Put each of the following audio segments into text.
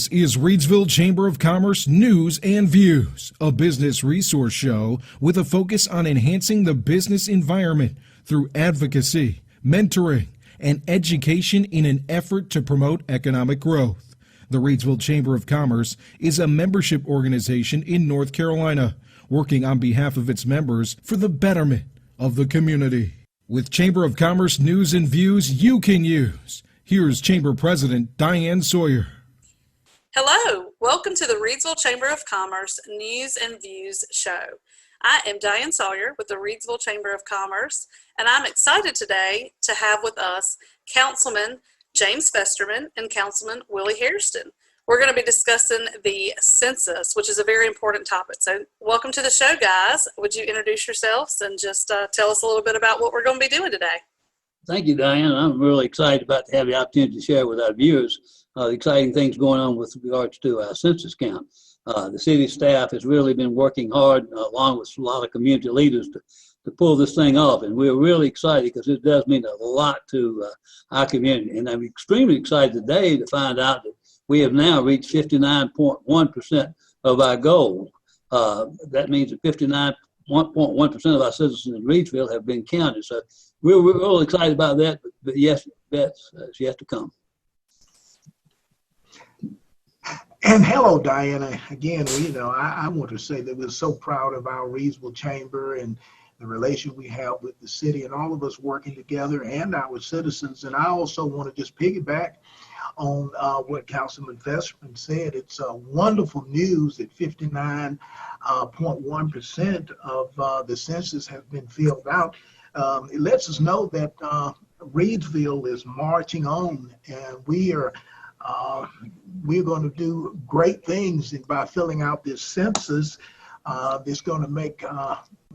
This is Reidsville Chamber of Commerce News and Views, a business resource show with a focus on enhancing the business environment through advocacy, mentoring, and education in an effort to promote economic growth. The Reidsville Chamber of Commerce is a membership organization in North Carolina, working on behalf of its members for the betterment of the community. With Chamber of Commerce News and Views you can use, here's Chamber President Diane Sawyer. Hello, welcome to the Reidsville Chamber of Commerce News and Views show. I am Diane Sawyer with the Reidsville Chamber of Commerce, and I'm excited today to have with us Councilman James Festerman and Councilman Willie Hairston. We're going to be discussing the census, which is a very important topic. So welcome to the show, guys. Would you introduce yourselves and just tell us a little bit about what we're going to be doing today? Thank you, Diane. I'm really excited about to have the opportunity to share with our viewers the exciting things going on with regards to our census count. The city staff has really been working hard, along with a lot of community leaders, to pull this thing off. And we're really excited because it does mean a lot to our community. And I'm extremely excited today to find out that we have now reached 59.1% of our goal. That means that 59.1% of our citizens in Reidsville have been counted. So we're really excited about that, but yes, that's yet to come. And hello, Diana. Again, I want to say that we're so proud of our Reidsville Chamber and the relation we have with the city and all of us working together and our citizens. And I also want to just piggyback on what Councilman Festerman said. It's wonderful news that 59.1% of the census has been filled out. It lets us know that Reidsville is marching on, and we're going to do great things by filling out this census. It's going to make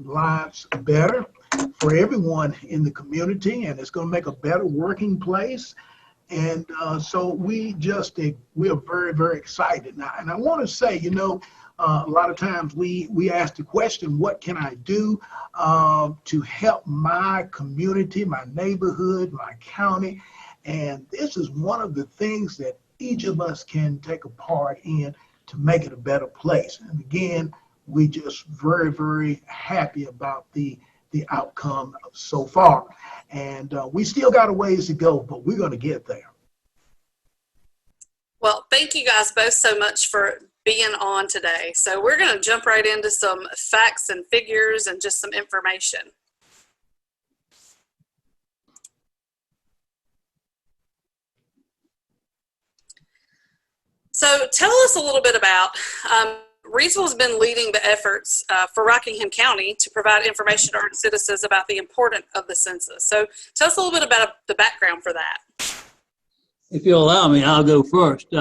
lives better for everyone in the community, and it's going to make a better working place. And so we are very, very excited now. And I want to say, a lot of times we ask the question, what can I do to help my community, my neighborhood, my county? And this is one of the things that each of us can take a part in to make it a better place. And again, we just very, very happy about the outcome so far. And we still got a ways to go, but we're going to get there. Well, thank you guys both so much for being on today. So we're going to jump right into some facts and figures and just some information. So tell us a little bit about, Reidsville has been leading the efforts for Rockingham County to provide information to our citizens about the importance of the census. So tell us a little bit about the background for that. If you'll allow me, I'll go first.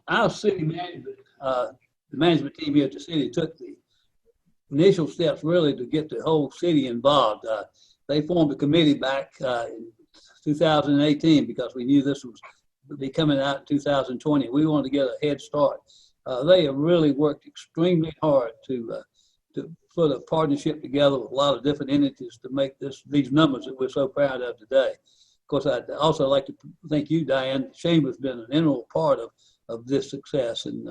Our city management, the management team here at the city took the initial steps really to get the whole city involved. They formed a committee back in 2018 because we knew this would be coming out in 2020. We wanted to get a head start. They have really worked extremely hard to put a partnership together with a lot of different entities to make these numbers that we're so proud of today. Of course, I'd also like to thank you, Diane. The Chamber's been an integral part of this success, and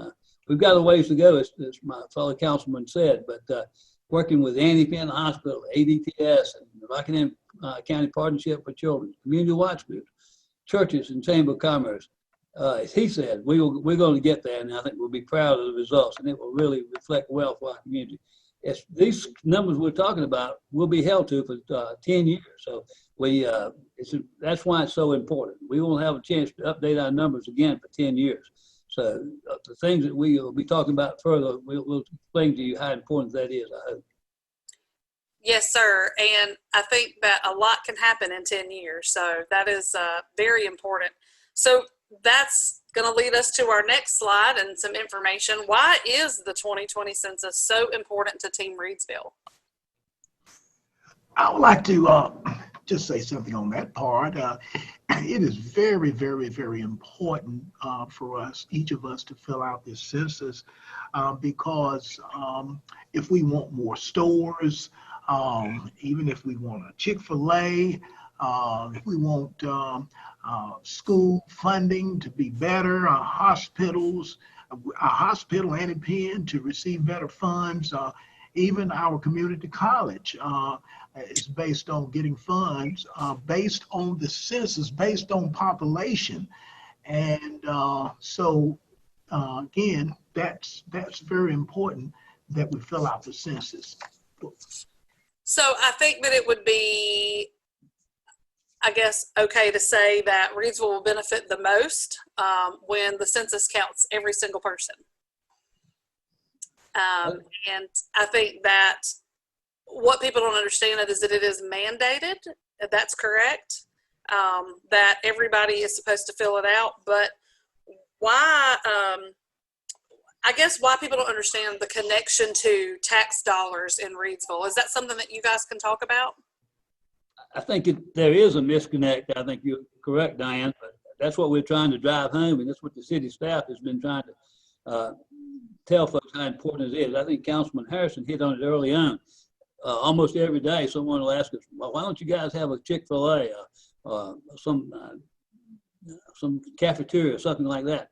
we've got a ways to go, as my fellow councilman said, but working with Annie Penn Hospital, ADTS, and the Rockingham County Partnership for Children, Community Watch Groups, churches, and Chamber of Commerce, as he said, we're going to get there, and I think we'll be proud of the results, and it will really reflect well for our community. These numbers we're talking about will be held to for 10 years, so that's why it's so important. We won't have a chance to update our numbers again for 10 years. So the things that we will be talking about further, we'll explain to you how important that is, I hope. Yes, sir. And I think that a lot can happen in 10 years. So that is very important. So that's going to lead us to our next slide and some information. Why is the 2020 census so important to Team Reidsville? I would like to just say something on that part. It is very, very, very important for us, each of us, to fill out this census because if we want more stores, even if we want a Chick-fil-A, We want school funding to be better, our hospital and pen to receive better funds. Even our community college is based on getting funds based on the census, based on population. And again, that's very important that we fill out the census. So I think that it would be, I guess, okay to say that Reidsville will benefit the most when the census counts every single person. And I think that what people don't understand is that it is mandated. That's correct. That everybody is supposed to fill it out. But why, I guess why people don't understand the connection to tax dollars in Reidsville. Is that something that you guys can talk about? I think there is a disconnect. I think you're correct, Diane, but that's what we're trying to drive home, and that's what the city staff has been trying to tell folks how important it is. I think Councilman Hairston hit on it early on. Almost every day, someone will ask us, well, why don't you guys have a Chick-fil-A, some cafeteria, something like that?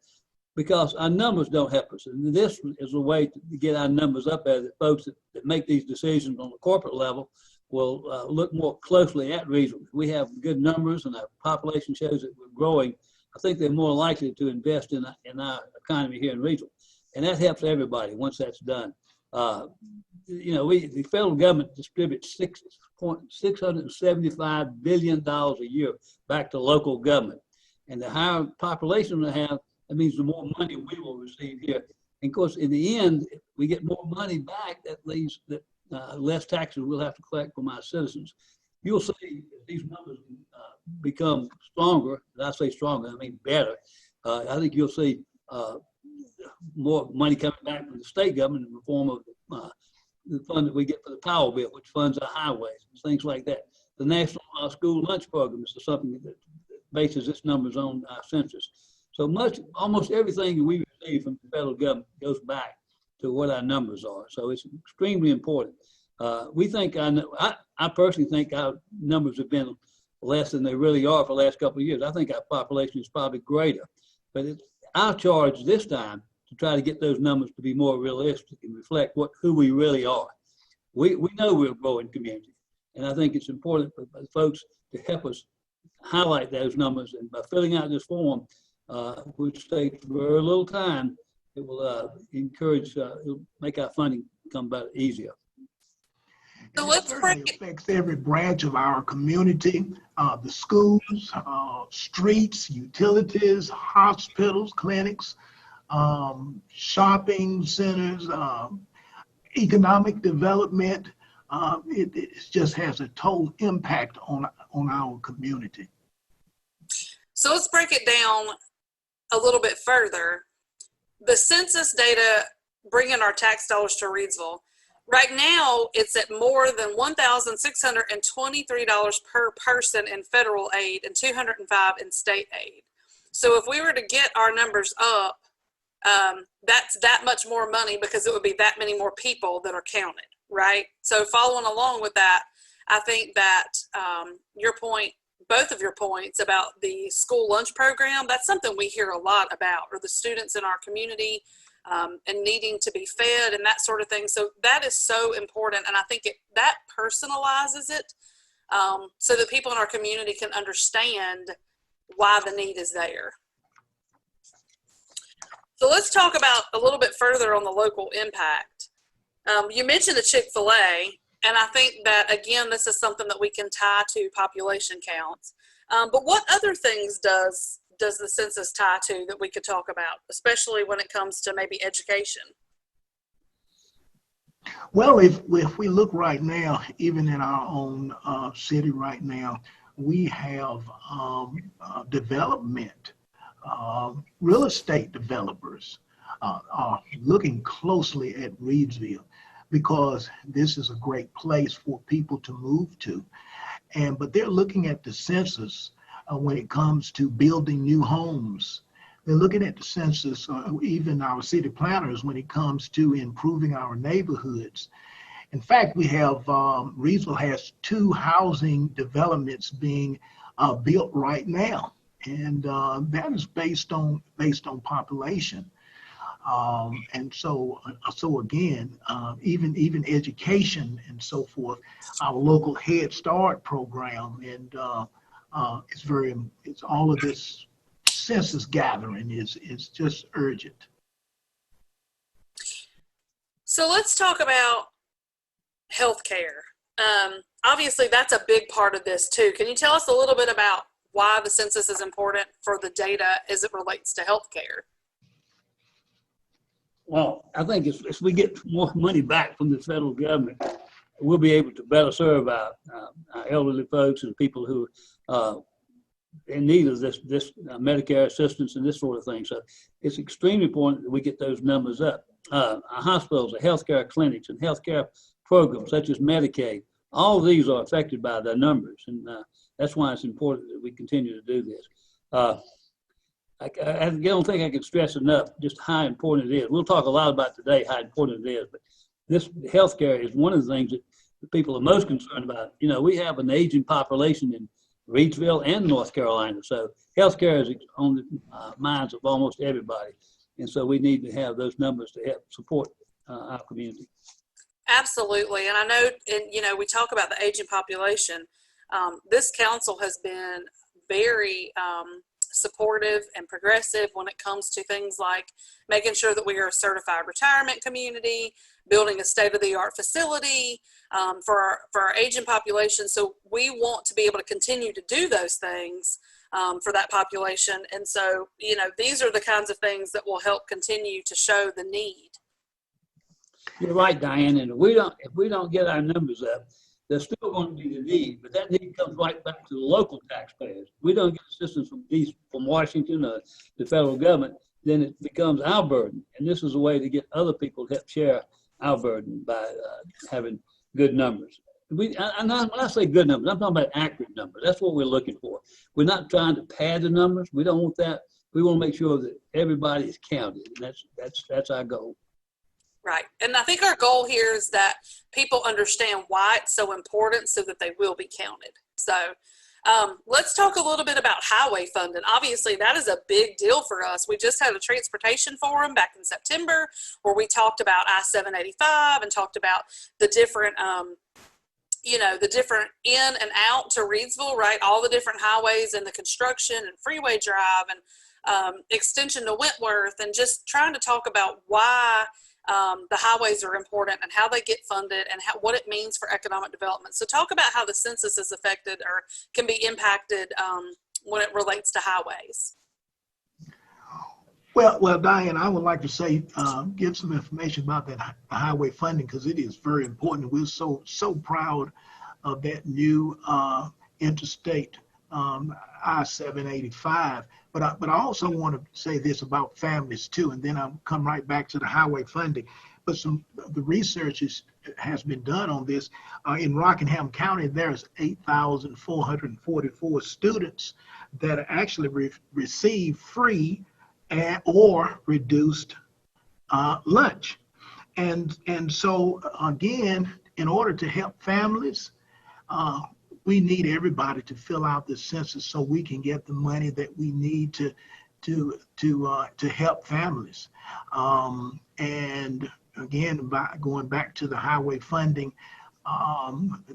Because our numbers don't help us. And this is a way to get our numbers up there, that folks that make these decisions on the corporate level will look more closely at Reidsville. If we have good numbers and our population shows that we're growing, I think they're more likely to invest in our economy here in Reidsville. And that helps everybody once that's done. You know, the federal government distributes $675 billion a year back to local government. And the higher population we have, that means the more money we will receive here. And of course, in the end, if we get more money back, that leaves that less taxes we'll have to collect from our citizens. You'll see if these numbers become stronger. And I say stronger, I mean better. I think you'll see more money coming back from the state government in the form of the fund that we get for the power bill, which funds our highways and things like that. The National School Lunch Program is something that bases its numbers on our census. So almost everything we receive from the federal government goes back to what our numbers are. So it's extremely important. We think, I personally think our numbers have been less than they really are for the last couple of years. I think our population is probably greater, but it's our charge this time to try to get those numbers to be more realistic and reflect who we really are. We know we're a growing community, and I think it's important for folks to help us highlight those numbers. And by filling out this form, which takes very little time, it will encourage, it'll make our funding come about easier. So let's break it. Affects every branch of our community, the schools, streets, utilities, hospitals, clinics, shopping centers, economic development. It just has a total impact on our community. So let's break it down a little bit further. The census data bringing our tax dollars to Reidsville. Right now, it's at more than $1,623 per person in federal aid and $205 in state aid. So if we were to get our numbers up, that's that much more money, because it would be that many more people that are counted, right? So following along with that, I think that your point, both of your points about the school lunch program, that's something we hear a lot about, or the students in our community and needing to be fed and that sort of thing. So that is so important. And I think that personalizes it so that people in our community can understand why the need is there. So let's talk about a little bit further on the local impact. You mentioned the Chick-fil-A, and I think that, again, this is something that we can tie to population counts. But what other things does the census tie to that we could talk about, especially when it comes to maybe education? Well, if we look right now, even in our own city right now, we have development, real estate developers are looking closely at Reidsville, because this is a great place for people to move to. But they're looking at the census when it comes to building new homes. They're looking at the census, even our city planners, when it comes to improving our neighborhoods. In fact, we have Reidsville has 2 housing developments being built right now, and that is based on population. And so again, even education and so forth, our local Head Start program, and it's all of this census gathering is just urgent. So let's talk about healthcare. Obviously, that's a big part of this too. Can you tell us a little bit about why the census is important for the data as it relates to healthcare? Well, I think if we get more money back from the federal government, we'll be able to better serve our elderly folks and people who in need of this Medicare assistance and this sort of thing. So it's extremely important that we get those numbers up. Our hospitals, our healthcare clinics, and healthcare programs such as Medicaid, all of these are affected by the numbers, and that's why it's important that we continue to do this. I don't think I can stress enough just how important it is. We'll talk a lot about today how important it is, but this healthcare is one of the things that the people are most concerned about. You know, we have an aging population in Reidsville and North Carolina, so healthcare is on the minds of almost everybody, and so we need to have those numbers to help support our community. Absolutely, and I know, we talk about the aging population. This council has been very supportive and progressive when it comes to things like making sure that we are a certified retirement community, building a state-of-the-art facility for our aging population. So we want to be able to continue to do those things for that population. And so, these are the kinds of things that will help continue to show the need. You're right, Diane. And if we don't get our numbers up, there's still going to be the need, but that need comes right back to the local taxpayers. We don't get assistance from Washington or the federal government, then it becomes our burden. And this is a way to get other people to help share our burden by having good numbers. When I say good numbers, I'm talking about accurate numbers. That's what we're looking for. We're not trying to pad the numbers. We don't want that. We want to make sure that everybody is counted. And that's our goal. Right. And I think our goal here is that people understand why it's so important so that they will be counted. So let's talk a little bit about highway funding. Obviously, that is a big deal for us. We just had a transportation forum back in September where we talked about I-785 and talked about the different, the different in and out to Reidsville, right? All the different highways and the construction and freeway drive and extension to Wentworth, and just trying to talk about why the highways are important and how they get funded and what it means for economic development. So talk about how the census is affected or can be impacted when it relates to highways. Well, Diane, I would like to say, give some information about that highway funding, because it is very important. We're so proud of that new interstate I-785. But I also want to say this about families too, and then I'll come right back to the highway funding. But some of the research has been done on this. In Rockingham County, there's 8,444 students that actually receive free or reduced lunch. And so again, in order to help families, we need everybody to fill out the census so we can get the money that we need to help families. And again, by going back to the highway funding,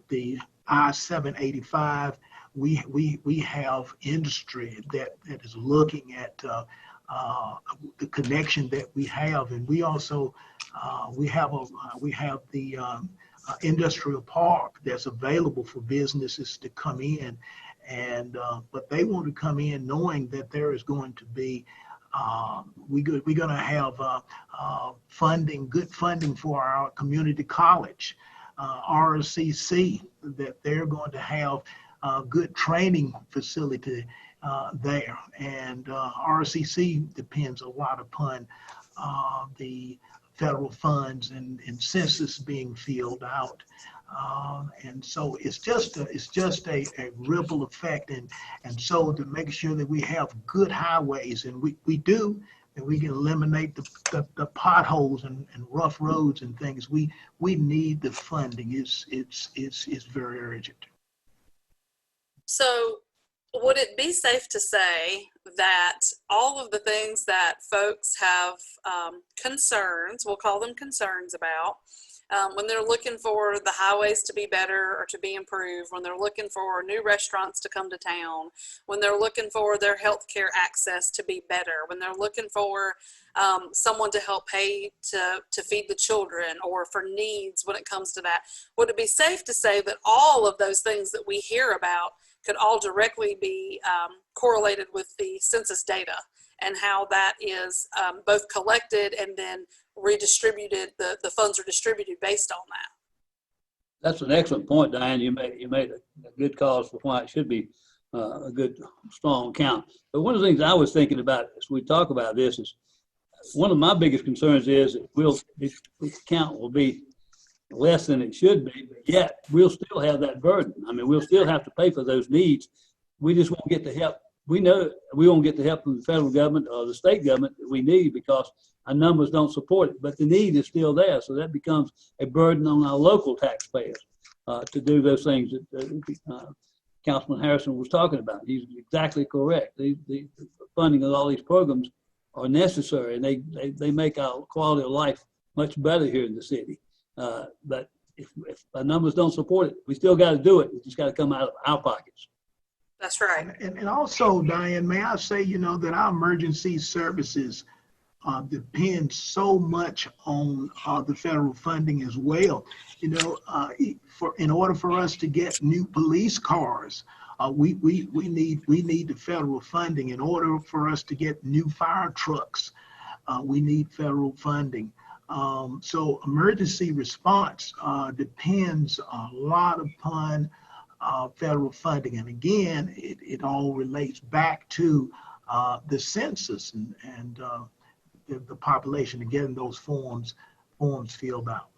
the I-785, we have industry that is looking at the connection that we have, and we also we have the industrial park that's available for businesses to come in, and but they want to come in knowing that there is going to be we're going to have good funding for our community college, RCC, that they're going to have a good training facility there, and RCC depends a lot upon the federal funds and census being filled out, and so it's just a ripple effect, and so to make sure that we have good highways, and we do, and we can eliminate the potholes and rough roads and things. We need the funding. It's very urgent. So would it be safe to say that all of the things that folks have concerns, we'll call them concerns about, when they're looking for the highways to be better or to be improved, when they're looking for new restaurants to come to town, when they're looking for their healthcare access to be better, when they're looking for someone to help pay to feed the children, or for needs when it comes to that, would it be safe to say that all of those things that we hear about could all directly be correlated with the census data, and how that is both collected and then redistributed, the funds are distributed based on that? That's an excellent point, Diane. You made a good cause for why it should be a good, strong count. But one of the things I was thinking about as we talk about this is, one of my biggest concerns is that this count will be less than it should be, but yet we'll still have that burden. I mean, we'll still have to pay for those needs. We just won't get the help. We know we won't get the help from the federal government or the state government that we need, because our numbers don't support it, but the need is still there. So that becomes a burden on our local taxpayers to do those things that Councilman Hairston was talking about. He's exactly correct. The funding of all these programs are necessary, and they make our quality of life much better here in the city. But if our numbers don't support it, we still got to do it. It's just got to come out of our pockets. That's right. And also, Diane, may I say, that our emergency services depend so much on the federal funding as well. In order for us to get new police cars, we need the federal funding. In order for us to get new fire trucks, we need federal funding. So emergency response depends a lot upon federal funding. And again, it all relates back to the census and the population, and getting those forms filled out.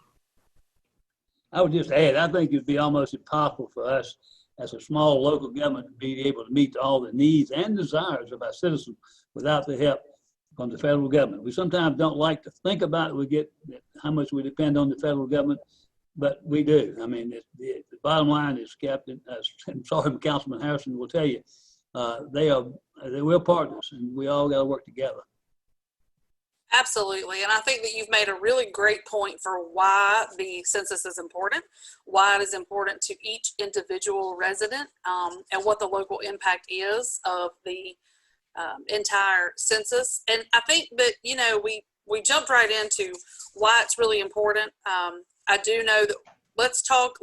I would just add, I think it'd be almost impossible for us as a small local government to be able to meet all the needs and desires of our citizens without the help from the federal government. We sometimes don't like to think about it. We get how much we depend on the federal government, but we do. I mean, the bottom line is, Captain, I'm sorry, Councilman Harrison will tell you, we're partners, and we all got to work together. Absolutely. And I think that you've made a really great point for why the census is important, why it is important to each individual resident, and what the local impact is of the entire census. And I think that, we jumped right into why it's really important. I do know that let's talk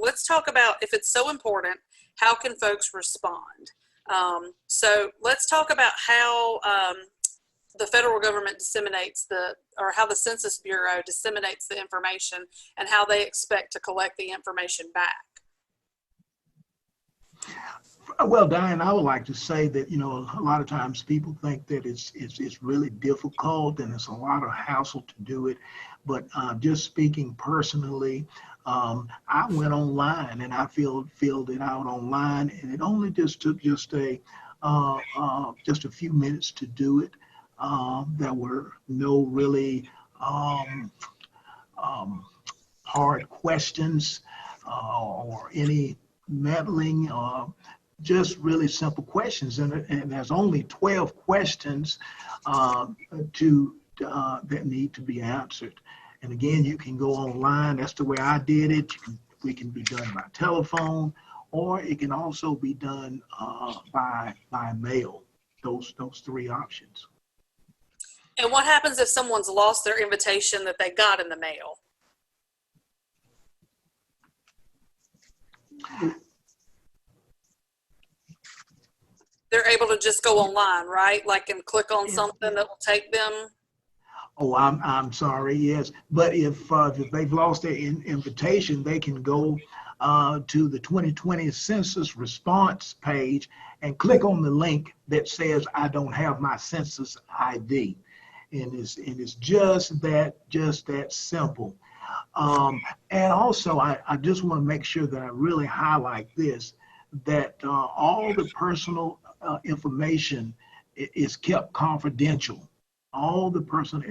about, if it's so important, how can folks respond? So let's talk about how the federal government disseminates how the Census Bureau disseminates the information, and how they expect to collect the information back. Well, Diane, I would like to say that, a lot of times people think that it's really difficult and it's a lot of hassle to do it. But just speaking personally, I went online and I filled it out online, and it only just took just a few minutes to do it. There were no really hard questions or any meddling, just really simple questions. And there's only 12 questions that need to be answered. And again, you can go online. That's the way I did it. We can be done by telephone, or it can also be done by mail. Those three options. And what happens if someone's lost their invitation that they got in the mail? They're able to just go online, right? And click on something that will take them. Oh, I'm sorry. Yes, but if they've lost their invitation, they can go to the 2020 Census Response page and click on the link that says "I don't have my census ID," and it's just that simple. And also, I just want to make sure that I really highlight this, that all the personal information is kept confidential. All the personal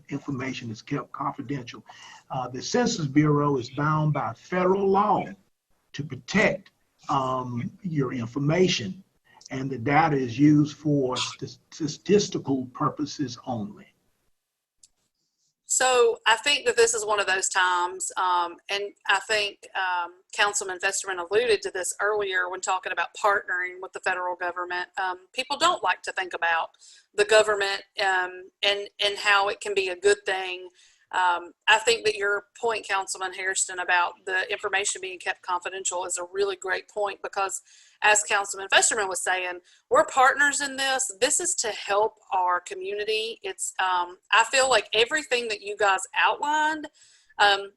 information is kept confidential. The Census Bureau is bound by federal law to protect your information, and the data is used for statistical purposes only. So I think that this is one of those times, and I think Councilman Festerman alluded to this earlier when talking about partnering with the federal government. People don't like to think about the government and how it can be a good thing. I think that your point, Councilman Hairston, about the information being kept confidential is a really great point, because as Councilman Festerman was saying, we're partners in this. This is to help our community. It's, I feel like everything that you guys outlined,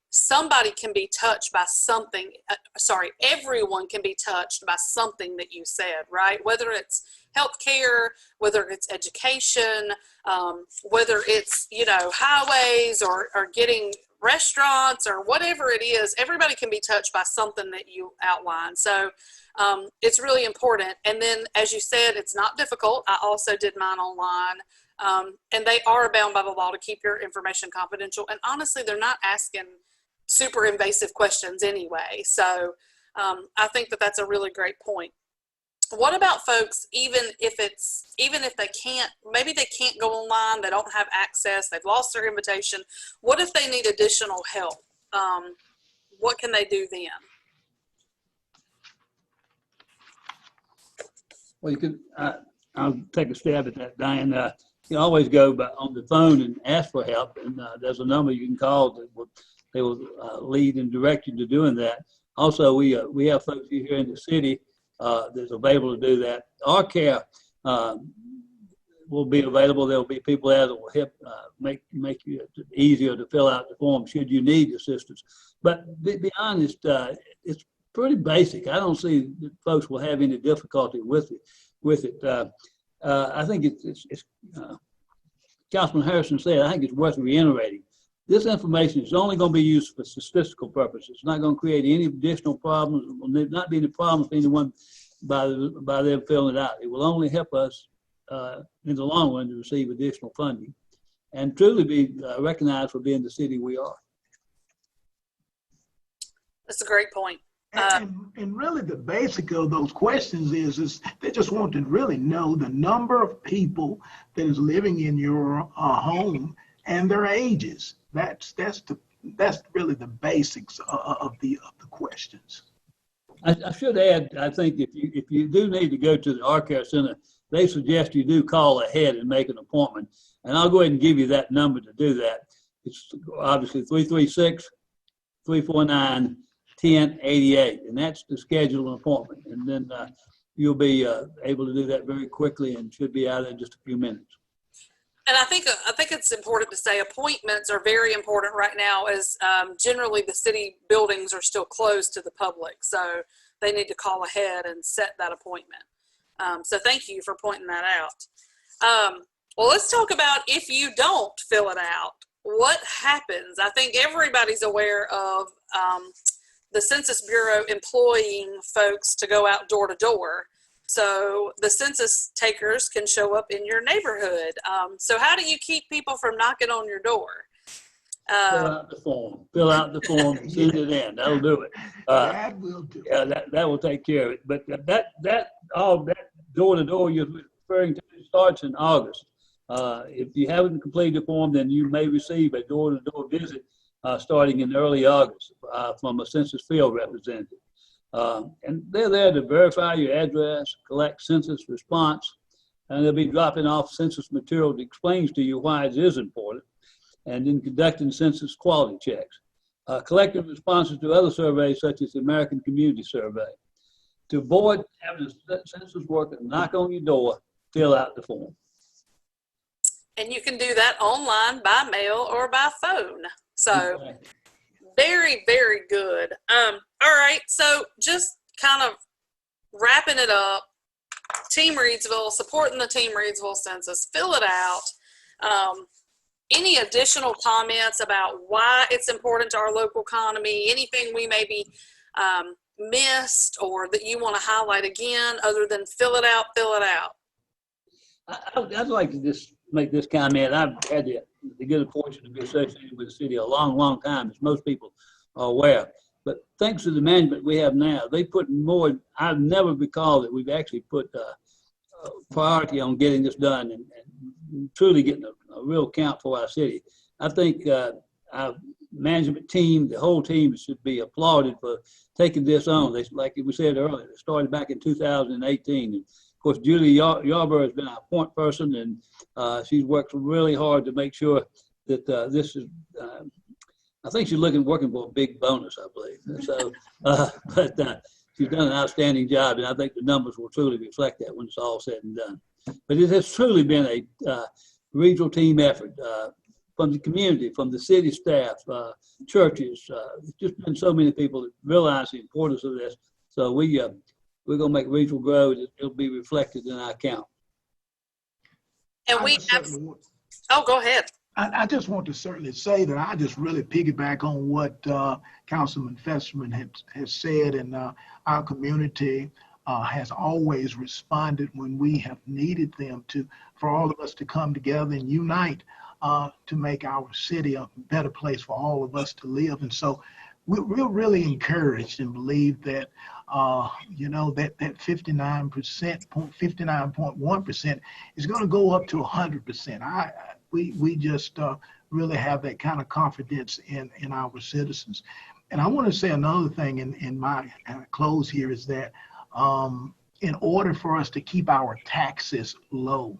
somebody can be touched by something, everyone can be touched by something that you said, right? Whether it's healthcare, whether it's education, whether it's, highways or getting restaurants or whatever it is, everybody can be touched by something that you outlined. So it's really important. And then, as you said, it's not difficult. I also did mine online. And they are bound by the law to keep your information confidential. And honestly, they're not asking super invasive questions anyway. So I think that that's a really great point. What about folks, even if they can't, maybe they can't go online, they don't have access, they've lost their invitation. What if they need additional help? What can they do then? Well, you could, I'll take a stab at that, Diane. You can always go on the phone and ask for help, and there's a number you can call that they will lead and direct you to doing that. Also, we have folks here in the city that's available to do that. Our care will be available. There will be people there that will help make it easier to fill out the form should you need assistance. But be honest, it's pretty basic. I don't see that folks will have any difficulty with it. I think it's Councilman Harrison said, I think it's worth reiterating. This information is only going to be used for statistical purposes. It's not going to create any additional problems. It will not be any problem for anyone by them filling it out. It will only help us in the long run to receive additional funding and truly be recognized for being the city we are. That's a great point. And really the basic of those questions is they just want to really know the number of people that is living in your home and their ages. That's really the basics of the questions. I should add, I think if you do need to go to the Art Care Center, they suggest you do call ahead and make an appointment. And I'll go ahead and give you that number to do that. It's obviously 336-349-1088, and that's to schedule an appointment. And then you'll be able to do that very quickly and should be out of there in just a few minutes. And I think it's important to say appointments are very important right now, as generally the city buildings are still closed to the public. So they need to call ahead and set that appointment. So thank you for pointing that out. Well, let's talk about if you don't fill it out, what happens? I think everybody's aware of the Census Bureau employing folks to go out door to door. So the census takers can show up in your neighborhood. So how do you keep people from knocking on your door? Fill out the form, and send it in. That'll do it. That will do. Yeah, that will take care of it. But that door to door you're referring to starts in August. If you haven't completed the form, then you may receive a door to door visit starting in early August from a census field representative. And they're there to verify your address, collect census response, and they'll be dropping off census material that explains to you why it is important, and then conducting census quality checks, collecting responses to other surveys such as the American Community Survey. To avoid having a census worker knock on your door, fill out the form. And you can do that online, by mail, or by phone. So very, very good. All right, so just kind of wrapping it up, Team Reidsville, supporting the Team Reidsville census, fill it out. Any additional comments about why it's important to our local economy, anything we maybe missed or that you want to highlight again, other than fill it out, fill it out? I'd like to just make this comment. I've had the good fortune to be associated with the city a long, long time, as most people are aware. But thanks to the management we have now, they put more. I've never recalled that we've actually put priority on getting this done and truly getting a real count for our city. I think our management team, the whole team, should be applauded for taking this on. They, like we said earlier, it started back in 2018. And of course, Julie Yarborough has been our point person, and she's worked really hard to make sure that this is. I think she's working for a big bonus, I believe. So, but she's done an outstanding job, and I think the numbers will truly reflect that when it's all said and done. But it has truly been a regional team effort from the community, from the city staff, churches. It's just been so many people that realize the importance of this. So we're going to make regional grow. It'll be reflected in our count. And we have. Oh, go ahead. I just want to certainly say that I just really piggyback on what Councilman Festerman has said, and our community has always responded when we have needed them for all of us to come together and unite to make our city a better place for all of us to live. And so we're really encouraged and believe that, that 59.1% is going to go up to 100%. We just really have that kind of confidence in our citizens. And I want to say another thing in my close here is that in order for us to keep our taxes low,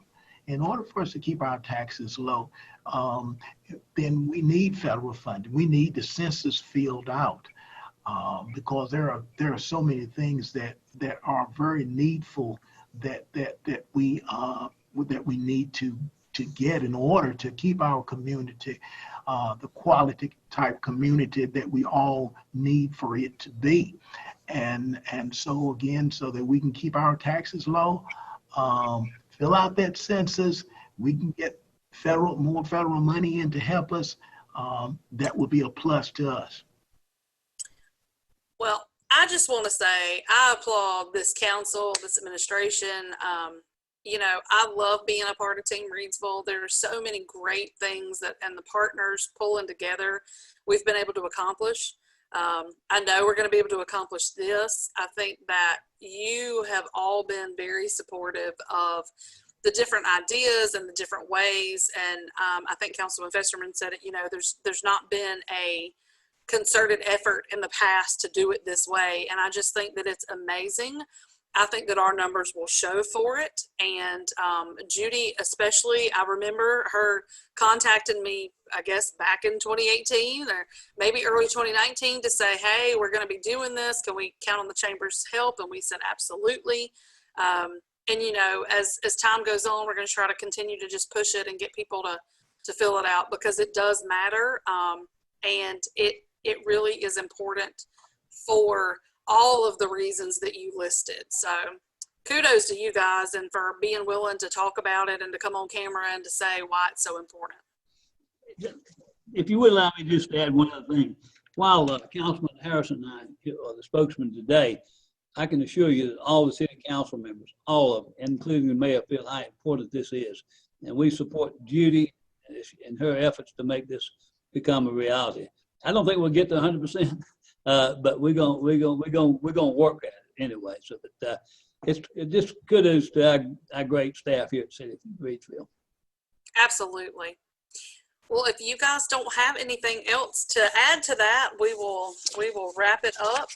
then we need federal funding. We need the census filled out because there are so many things that are very needful that we need to get in order to keep our community the quality type community that we all need for it to be. And so again, so that we can keep our taxes low, fill out that census, we can get more federal money in to help us. That would be a plus to us. Well, I just want to say I applaud this council, this administration. I love being a part of Team Reidsville. There are so many great things and the partners pulling together we've been able to accomplish. I know we're going to be able to accomplish this. I think that you have all been very supportive of the different ideas and the different ways. And I think Councilman Festerman said it, there's not been a concerted effort in the past to do it this way. And I just think that it's amazing. I think that our numbers will show for it. And Judy, especially, I remember her contacting me, I guess, back in 2018 or maybe early 2019 to say, hey, we're going to be doing this. Can we count on the chamber's help? And we said, absolutely. And, as time goes on, we're going to try to continue to just push it and get people to fill it out because it does matter. And it really is important for all of the reasons that you listed. So kudos to you guys and for being willing to talk about it and to come on camera and to say why it's so important. If you would allow me just to add one other thing. While Councilman Hairston and I are the spokesman today, I can assure you that all the city council members, all of them, including the mayor, feel how important this is. And we support Judy in her efforts to make this become a reality. I don't think we'll get to 100%. But we're gonna work at it anyway. So that it's just kudos to our great staff here at City of Reidsville. Absolutely. Well, if you guys don't have anything else to add to that, we will wrap it up.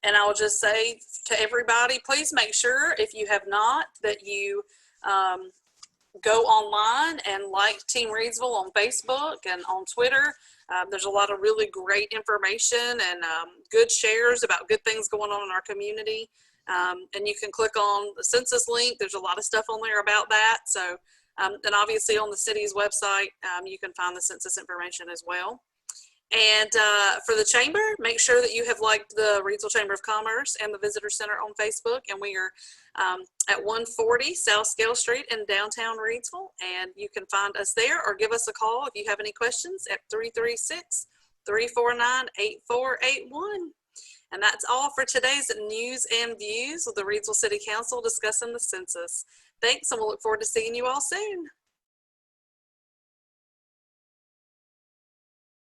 And I will just say to everybody, please make sure if you have not that you go online and like Team Reidsville on Facebook and on Twitter. There's a lot of really great information and good shares about good things going on in our community. And you can click on the census link. There's a lot of stuff on there about that. So, and obviously on the city's website, you can find the census information as well. And for the chamber, make sure that you have liked the Reidsville Chamber of Commerce and the Visitor Center on Facebook. And we are at 140 South Scale Street in downtown Reidsville. And you can find us there or give us a call if you have any questions at 336-349-8481. And that's all for today's News and Views with the Reidsville City Council discussing the census. Thanks, and we'll look forward to seeing you all soon.